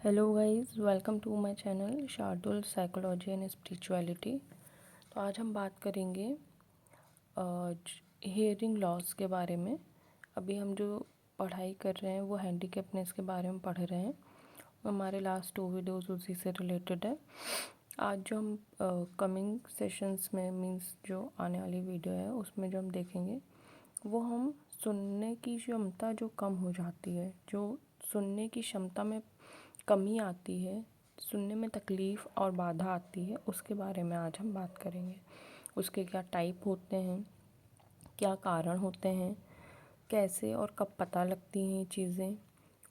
Hello guys, welcome to my channel Shardul psychology and spirituality. तो आज हम बात करेंगे हियरिंग लॉस के बारे में। अभी हम जो पढ़ाई कर रहे हैं वो हैंडीकैपनेस के बारे में पढ़ रहे हैं। हमारे लास्ट 2 वीडियोस उसी से रिलेटेड है। आज जो हम कमिंग सेशंस में मींस जो आने वाली वीडियो है उसमें जो हम देखेंगे वो हम सुनने की क्षमता जो कम हो जाती है, जो सुनने की क्षमता में कमी आती है, सुनने में तकलीफ़ और बाधा आती है, उसके बारे में आज हम बात करेंगे। उसके क्या टाइप होते हैं, क्या कारण होते हैं, कैसे और कब पता लगती हैं ये चीज़ें,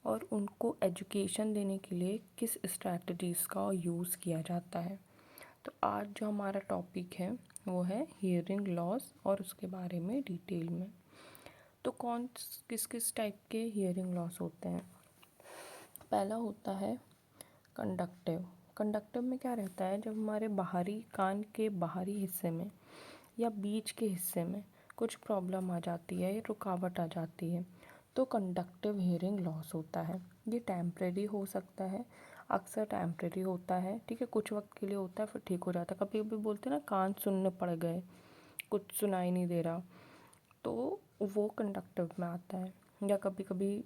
और उनको एजुकेशन देने के लिए किस स्ट्रैटेजीज़ का यूज़ किया जाता है। तो आज जो हमारा टॉपिक है वो है हियरिंग लॉस और उसके बारे में डिटेल में। तो किस किस टाइप के हियरिंग लॉस होते हैं। पहला होता है कंडक्टिव। कंडक्टिव में क्या रहता है, जब हमारे बाहरी कान के बाहरी हिस्से में या बीच के हिस्से में कुछ प्रॉब्लम आ जाती है या रुकावट आ जाती है तो कंडक्टिव हियरिंग लॉस होता है। ये टेम्परेरी हो सकता है, अक्सर टेम्परेरी होता है, ठीक है, कुछ वक्त के लिए होता है फिर ठीक हो जाता है। कभी कभी बोलते हैं ना कान सुनने पड़ गए, कुछ सुनाई नहीं दे रहा, तो वो कंडक्टिव में आता है। या कभी कभी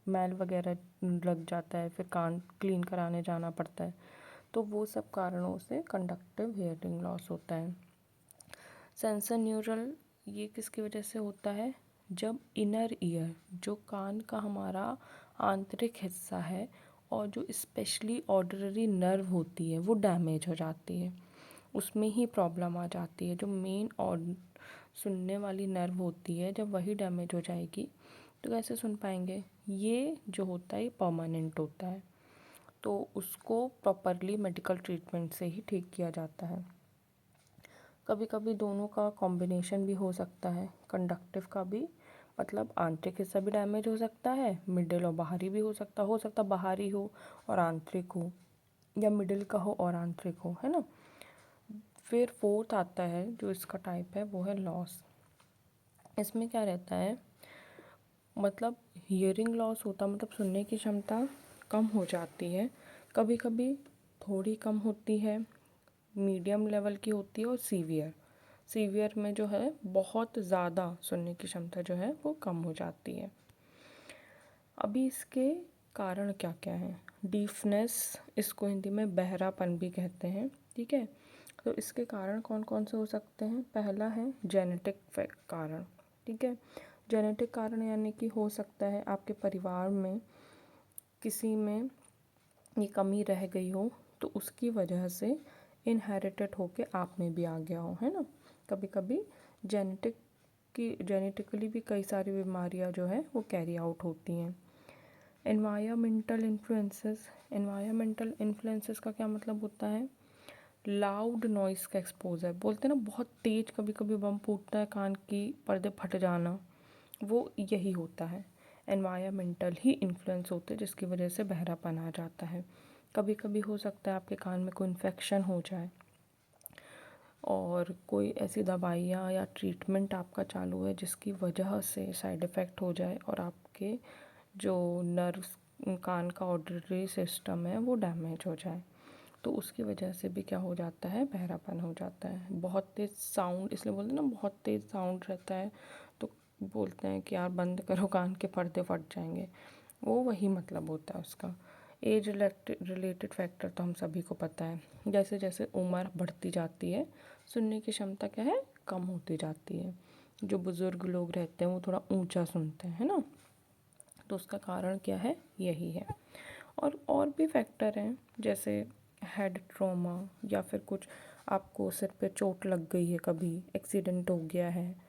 मैल वगैरह लग जाता है, फिर कान क्लीन कराने जाना पड़ता है, तो वो सब कारणों से कंडक्टिव हियरिंग लॉस होता है। सेंसर न्यूरल, ये किसकी वजह से होता है, जब इनर ईयर जो कान का हमारा आंतरिक हिस्सा है और जो स्पेशली ऑडिटरी नर्व होती है वो डैमेज हो जाती है, उसमें ही प्रॉब्लम आ जाती है। जो मेन और सुनने वाली नर्व होती है, जब वही डैमेज हो जाएगी तो कैसे सुन पाएंगे। ये जो होता है ये परमानेंट होता है, तो उसको प्रॉपरली मेडिकल ट्रीटमेंट से ही ठीक किया जाता है। कभी कभी दोनों का कॉम्बिनेशन भी हो सकता है, कंडक्टिव का भी, मतलब आंतरिक हिस्सा भी डैमेज हो सकता है, मिडिल और बाहरी भी हो सकता बाहरी हो और आंतरिक हो, या मिडिल का हो और आंतरिक हो, है ना। फिर फोर्थ आता है जो इसका टाइप है वो है लॉस। इसमें क्या रहता है, मतलब हियरिंग लॉस होता मतलब सुनने की क्षमता कम हो जाती है। कभी कभी थोड़ी कम होती है, मीडियम लेवल की होती है, और सीवियर में जो है बहुत ज़्यादा सुनने की क्षमता जो है वो कम हो जाती है। अभी इसके कारण क्या क्या हैं। डीफनेस, इसको हिंदी में बहरापन भी कहते हैं, ठीक है। तो इसके कारण कौन कौन से हो सकते हैं। पहला है जेनेटिक कारण, ठीक है। जेनेटिक कारण यानी कि हो सकता है आपके परिवार में किसी में ये कमी रह गई हो तो उसकी वजह से इनहेरिटेड होके आप में भी आ गया हो, है ना। कभी कभी जेनेटिकली भी कई सारी बीमारियां जो है वो कैरी आउट होती हैं। एनवायरमेंटल इन्फ्लुएंसेस का क्या मतलब होता है, लाउड नॉइस का एक्सपोजर, बोलते हैं ना बहुत तेज कभी कभी बम फूटता है, कान की पर्दे फट जाना, वो यही होता है। एनवायरमेंटल ही इन्फ्लुएंस होते हैं जिसकी वजह से बहरापन आ जाता है। कभी कभी हो सकता है आपके कान में कोई इन्फेक्शन हो जाए और कोई ऐसी दवाइयाँ या ट्रीटमेंट आपका चालू है जिसकी वजह से साइड इफ़ेक्ट हो जाए और आपके जो नर्व्स, कान का ऑडिटरी सिस्टम है वो डैमेज हो जाए, तो उसकी वजह से भी क्या हो जाता है, बहरापन हो जाता है। बहुत तेज़ साउंड, इसलिए बोलते हैं ना बहुत तेज़ साउंड रहता है तो बोलते हैं कि यार बंद करो, कान के पर्दे फट जाएंगे, वो वही मतलब होता है उसका। एज रिलेटेड फैक्टर तो हम सभी को पता है, जैसे जैसे उम्र बढ़ती जाती है सुनने की क्षमता क्या है, कम होती जाती है। जो बुज़ुर्ग लोग रहते हैं वो थोड़ा ऊंचा सुनते हैं, है ना, तो उसका कारण क्या है, यही है। और भी फैक्टर हैं, जैसे हेड ट्रॉमा, या फिर कुछ आपको सिर पे चोट लग गई है, कभी एक्सीडेंट हो गया है,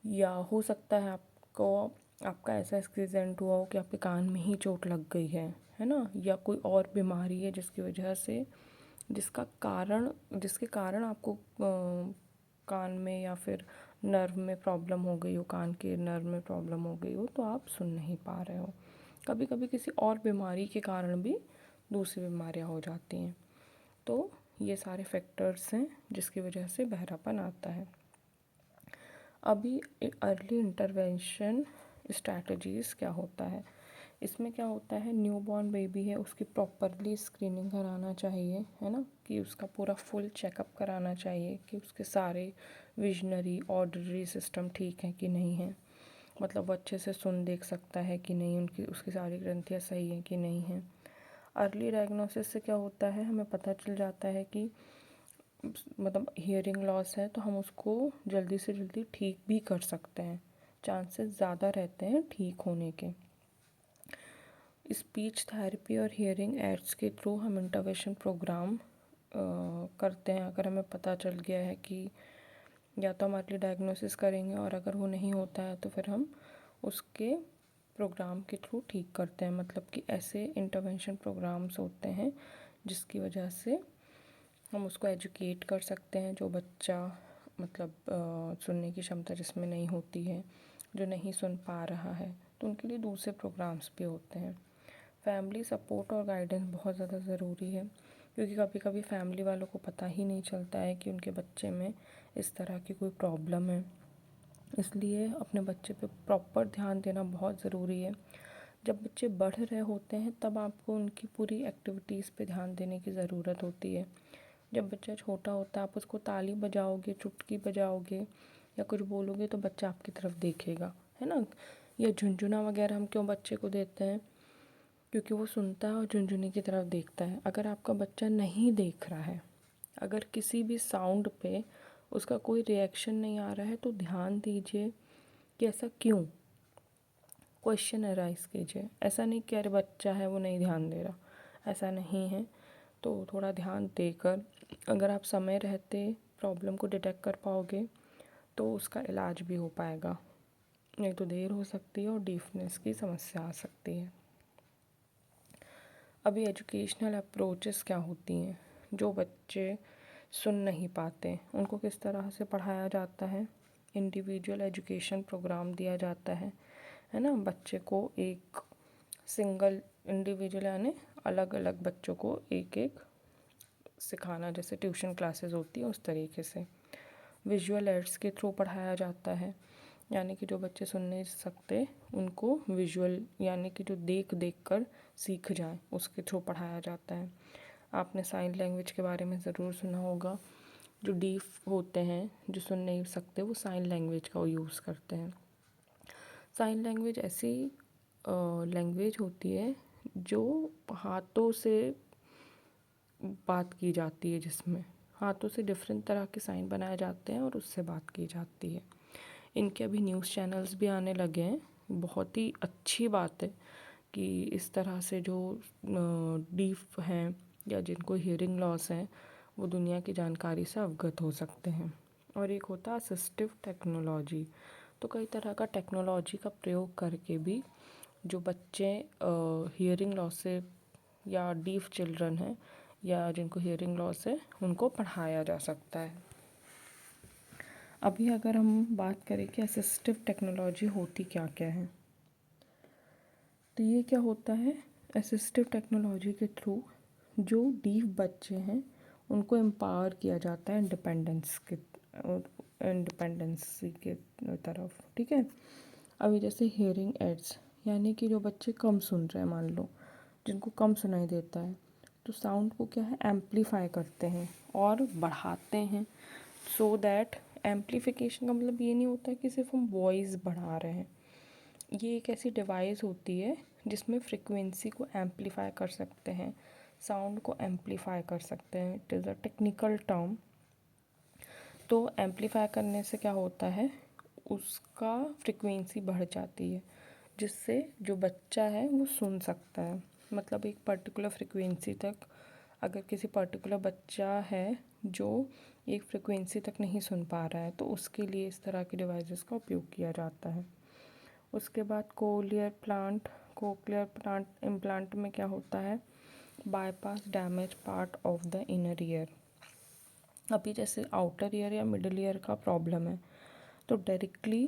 या हो सकता है आपका ऐसा एक्सीडेंट हुआ हो कि आपके कान में ही चोट लग गई है ना, या कोई और बीमारी है जिसकी वजह से जिसके कारण आपको कान में या फिर नर्व में प्रॉब्लम हो गई हो, कान के नर्व में प्रॉब्लम हो गई हो, तो आप सुन नहीं पा रहे हो। कभी कभी किसी और बीमारी के कारण भी दूसरी बीमारियां हो जाती हैं। तो ये सारे फैक्टर्स हैं जिसकी वजह से बहरापन आता है। अभी अर्ली इंटरवेंशन स्ट्रैटेजीज़ क्या होता है, इसमें क्या होता है, न्यूबॉर्न बेबी है उसकी प्रॉपरली स्क्रीनिंग कराना चाहिए, है ना, कि उसका पूरा फुल चेकअप कराना चाहिए कि उसके सारे विजनरी ऑडिटरी सिस्टम ठीक है कि नहीं है, मतलब वो अच्छे से सुन देख सकता है कि नहीं, उसकी सारी ग्रंथियाँ सही हैं कि नहीं हैं। अर्ली डायग्नोसिस से क्या होता है, हमें पता चल जाता है कि मतलब हियरिंग लॉस है, तो हम उसको जल्दी से जल्दी ठीक भी कर सकते हैं, चांसेस ज़्यादा रहते हैं ठीक होने के। स्पीच थेरेपी और हियरिंग एड्स के थ्रू हम इंटरवेंशन प्रोग्राम करते हैं। अगर हमें पता चल गया है कि या तो हम अर्ली डायग्नोसिस करेंगे, और अगर वो नहीं होता है तो फिर हम उसके प्रोग्राम के थ्रू ठीक करते हैं। मतलब कि ऐसे इंटरवेंशन प्रोग्राम्स होते हैं जिसकी वजह से हम उसको एजुकेट कर सकते हैं, जो बच्चा मतलब सुनने की क्षमता जिसमें नहीं होती है, जो नहीं सुन पा रहा है, तो उनके लिए दूसरे प्रोग्राम्स भी होते हैं। फैमिली सपोर्ट और गाइडेंस बहुत ज़्यादा ज़रूरी है, क्योंकि कभी कभी फैमिली वालों को पता ही नहीं चलता है कि उनके बच्चे में इस तरह की कोई प्रॉब्लम है। इसलिए अपने बच्चे पे प्रॉपर ध्यान देना बहुत ज़रूरी है। जब बच्चे बढ़ रहे होते हैं तब आपको उनकी पूरी एक्टिविटीज़ पे ध्यान देने की ज़रूरत होती है। जब बच्चा छोटा होता है आप उसको ताली बजाओगे, चुटकी बजाओगे या कुछ बोलोगे तो बच्चा आपकी तरफ देखेगा, है ना। या झुनझुना वगैरह हम क्यों बच्चे को देते हैं, क्योंकि वो सुनता है और झुनझुनी की तरफ देखता है। अगर आपका बच्चा नहीं देख रहा है, अगर किसी भी साउंड पे उसका कोई रिएक्शन नहीं आ रहा है, तो ध्यान दीजिए कि ऐसा क्यों, क्वेश्चन अराइज कीजिए। ऐसा नहीं कि अरे बच्चा है वो नहीं ध्यान दे रहा, ऐसा नहीं है। तो थोड़ा ध्यान देकर अगर आप समय रहते प्रॉब्लम को डिटेक्ट कर पाओगे तो उसका इलाज भी हो पाएगा, नहीं तो देर हो सकती है और डीफनेस की समस्या आ सकती है। अभी एजुकेशनल अप्रोचेस क्या होती हैं, जो बच्चे सुन नहीं पाते उनको किस तरह से पढ़ाया जाता है। इंडिविजुअल एजुकेशन प्रोग्राम दिया जाता है ना। बच्चे को एक सिंगल इंडिविजुअल यानी अलग अलग बच्चों को एक एक सिखाना, जैसे ट्यूशन क्लासेस होती है उस तरीके से। विजुअल एड्स के थ्रू पढ़ाया जाता है, यानी कि जो बच्चे सुन नहीं सकते उनको विजुअल यानी कि जो देख देख कर सीख जाएं, उसके थ्रू पढ़ाया जाता है। आपने साइन लैंग्वेज के बारे में ज़रूर सुना होगा। जो डीफ होते हैं, जो सुन नहीं सकते, वो साइन लैंग्वेज का यूज़ करते हैं। साइन लैंग्वेज ऐसी लैंग्वेज होती है जो हाथों से बात की जाती है, जिसमें हाथों से डिफरेंट तरह के साइन बनाए जाते हैं और उससे बात की जाती है। इनके अभी न्यूज़ चैनल्स भी आने लगे हैं। बहुत ही अच्छी बात है कि इस तरह से जो डीफ हैं या जिनको हियरिंग लॉस है वो दुनिया की जानकारी से अवगत हो सकते हैं। और एक होता है असिस्टिव टेक्नोलॉजी। तो कई तरह का टेक्नोलॉजी का प्रयोग करके भी जो बच्चे हियरिंग लॉस से या डीफ चिल्ड्रन हैं या जिनको हियरिंग लॉस है उनको पढ़ाया जा सकता है। अभी अगर हम बात करें कि असिस्टिव टेक्नोलॉजी होती क्या क्या है, तो ये क्या होता है, असिस्टिव टेक्नोलॉजी के थ्रू जो डीफ बच्चे हैं उनको एम्पावर किया जाता है इंडिपेंडेंसी के तरफ, ठीक है। अभी जैसे हियरिंग एड्स, यानी कि जो बच्चे कम सुन रहे हैं, मान लो जिनको कम सुनाई देता है, तो साउंड को क्या है एम्पलीफाई करते हैं और बढ़ाते हैं। सो दैट एम्पलीफिकेशन का मतलब ये नहीं होता कि सिर्फ हम वॉइस बढ़ा रहे हैं। ये एक ऐसी डिवाइस होती है जिसमें फ्रिक्वेंसी को एम्पलीफाई कर सकते हैं, साउंड को एम्पलीफाई कर सकते हैं। It is a technical term. तो एम्पलीफाई करने से क्या होता है, उसका फ्रिक्वेंसी बढ़ जाती है, जिससे जो बच्चा है वो सुन सकता है। मतलब एक पर्टिकुलर फ्रिक्वेंसी तक, अगर किसी पर्टिकुलर बच्चा है जो एक फ्रिक्वेंसी तक नहीं सुन पा रहा है, तो उसके लिए इस तरह की डिवाइसेस का उपयोग किया जाता है। उसके बाद कोक्लियर प्लांट इम्प्लांट में क्या होता है, bypass damage part of the inner ear. अभी जैसे आउटर ईयर या मिडल ईयर का प्रॉब्लम है तो डायरेक्टली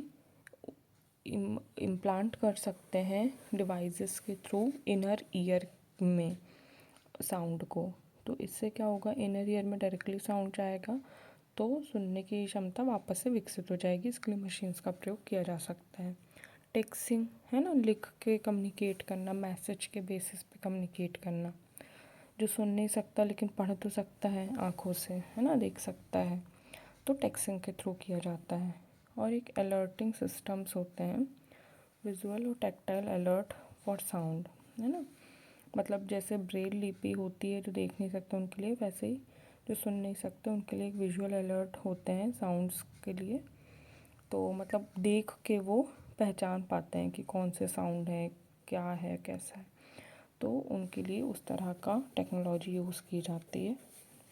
इम्प्लांट कर सकते हैं डिवाइसेस के थ्रू इनर ईयर में साउंड को। तो इससे क्या होगा, इनर ईयर में डायरेक्टली साउंड जाएगा तो सुनने की क्षमता वापस से विकसित हो जाएगी। इसके लिए मशीन्स का प्रयोग किया जा सकता है। टेक्सिंग है ना, लिख के कम्युनिकेट करना, मैसेज के बेसिस पे कम्युनिकेट करना। जो सुन नहीं सकता लेकिन पढ़ तो सकता है आँखों से, है ना, देख सकता है, तो टेक्सिंग के थ्रू किया जाता है। और एक अलर्टिंग सिस्टम्स होते हैं, विजुअल और टैक्टाइल अलर्ट फॉर साउंड, है ना, मतलब जैसे ब्रेल लिपि होती है जो देख नहीं सकते उनके लिए, वैसे ही जो सुन नहीं सकते उनके लिए एक विजुअल अलर्ट होते हैं साउंड्स के लिए। तो मतलब देख के वो पहचान पाते हैं कि कौन से साउंड है, क्या है, कैसा है। तो उनके लिए उस तरह का टेक्नोलॉजी यूज़ की जाती है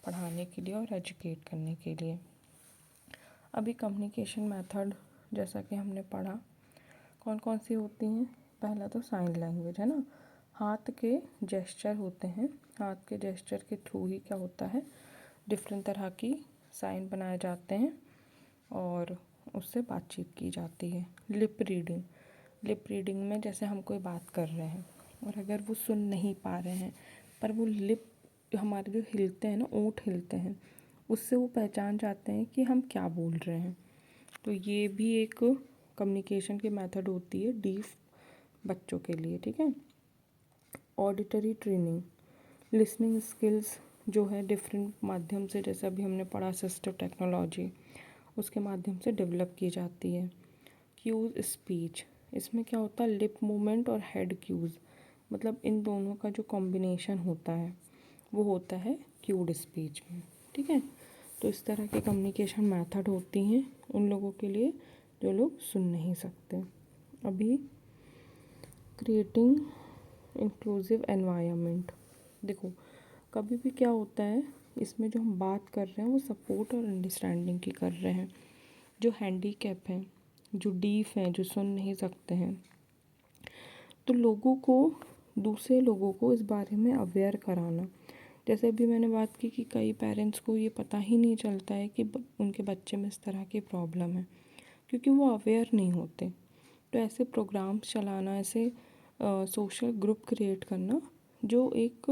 पढ़ाने के लिए और एजुकेट करने के लिए। अभी कम्युनिकेशन मेथड जैसा कि हमने पढ़ा कौन कौन सी होती हैं। पहला तो साइन लैंग्वेज, है ना, हाथ के जेस्चर होते हैं। हाथ के जेस्चर के थ्रू ही क्या होता है, डिफरेंट तरह की साइन बनाए जाते हैं और उससे बातचीत की जाती है। लिप रीडिंग, लिप रीडिंग में जैसे हम कोई बात कर रहे हैं और अगर वो सुन नहीं पा रहे हैं पर वो लिप हमारे जो हिलते हैं ना, ओंठ हिलते हैं, उससे वो पहचान जाते हैं कि हम क्या बोल रहे हैं। तो ये भी एक कम्युनिकेशन की मेथड होती है डीफ बच्चों के लिए, ठीक है। ऑडिटरी ट्रेनिंग, लिसनिंग स्किल्स जो है डिफरेंट माध्यम से, जैसे अभी हमने पढ़ा असिस्टिव टेक्नोलॉजी, उसके माध्यम से डेवलप की जाती है। क्यूज स्पीच, इसमें क्या होता है, लिप मूवमेंट और हेड क्यूज, मतलब इन दोनों का जो कॉम्बिनेशन होता है वो होता है क्यूड स्पीच में, ठीक है। तो इस तरह के कम्युनिकेशन मेथड होती हैं उन लोगों के लिए जो लोग सुन नहीं सकते। अभी क्रिएटिंग इंक्लूसिव एनवायरनमेंट, देखो कभी भी क्या होता है, इसमें जो हम बात कर रहे हैं वो सपोर्ट और अंडरस्टैंडिंग की कर रहे हैं। जो हैंडीकैप हैं, जो डीफ हैं, जो सुन नहीं सकते हैं, तो लोगों को, दूसरे लोगों को इस बारे में अवेयर कराना। जैसे अभी मैंने बात की कि कई पेरेंट्स को ये पता ही नहीं चलता है कि उनके बच्चे में इस तरह की प्रॉब्लम है, क्योंकि वो अवेयर नहीं होते। तो ऐसे प्रोग्राम्स चलाना, ऐसे सोशल ग्रुप क्रिएट करना जो एक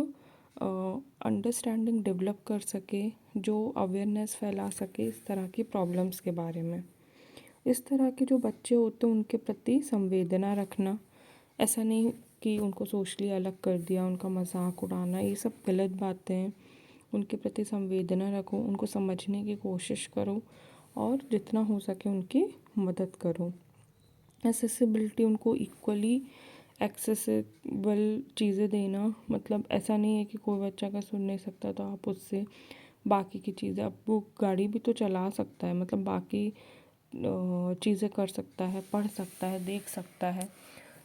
अंडरस्टैंडिंग डेवलप कर सके, जो अवेयरनेस फैला सके इस तरह की प्रॉब्लम्स के बारे में। इस तरह के जो बच्चे होते हैं उनके प्रति संवेदना रखना, ऐसा नहीं कि उनको सोशली अलग कर दिया, उनका मजाक उड़ाना, ये सब गलत बातें हैं। उनके प्रति संवेदना रखो, उनको समझने की कोशिश करो और जितना हो सके उनकी मदद करो। एक्सेसिबिलिटी, उनको इक्वली एक्सेसिबल चीज़ें देना, मतलब ऐसा नहीं है कि कोई बच्चा का सुन नहीं सकता तो आप उससे बाकी की चीज़ें, अब वो गाड़ी भी तो चला सकता है, मतलब बाकी चीज़ें कर सकता है, पढ़ सकता है, देख सकता है,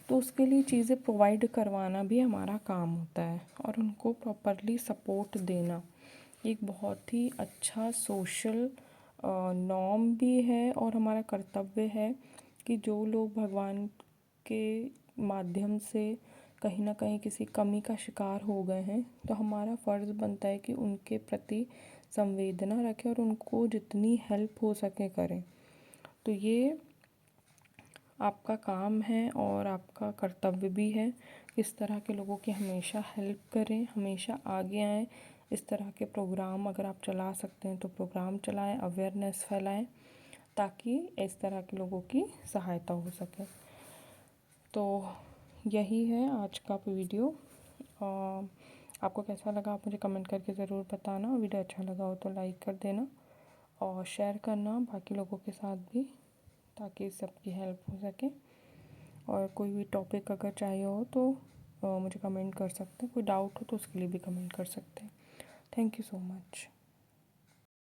तो उसके लिए चीज़ें प्रोवाइड करवाना भी हमारा काम होता है और उनको प्रॉपरली सपोर्ट देना एक बहुत ही अच्छा सोशल नॉर्म भी है और हमारा कर्तव्य है कि जो लोग भगवान के माध्यम से कहीं ना कहीं किसी कमी का शिकार हो गए हैं, तो हमारा फ़र्ज़ बनता है कि उनके प्रति संवेदना रखें और उनको जितनी हेल्प हो सके करें। तो ये आपका काम है और आपका कर्तव्य भी है। इस तरह के लोगों की हमेशा हेल्प करें, हमेशा आगे आएँ। इस तरह के प्रोग्राम अगर आप चला सकते हैं तो प्रोग्राम चलाएं, अवेयरनेस फैलाएं, ताकि इस तरह के लोगों की सहायता हो सके। तो यही है आज का वीडियो। आपको कैसा लगा आप मुझे कमेंट करके ज़रूर बताना। वीडियो अच्छा लगा हो तो लाइक कर देना और शेयर करना बाकी लोगों के साथ भी, ताकि सबकी हेल्प हो सके। और कोई भी टॉपिक अगर चाहिए हो तो मुझे कमेंट कर सकते हैं, कोई डाउट हो तो उसके लिए भी कमेंट कर सकते हैं। Thank you so much.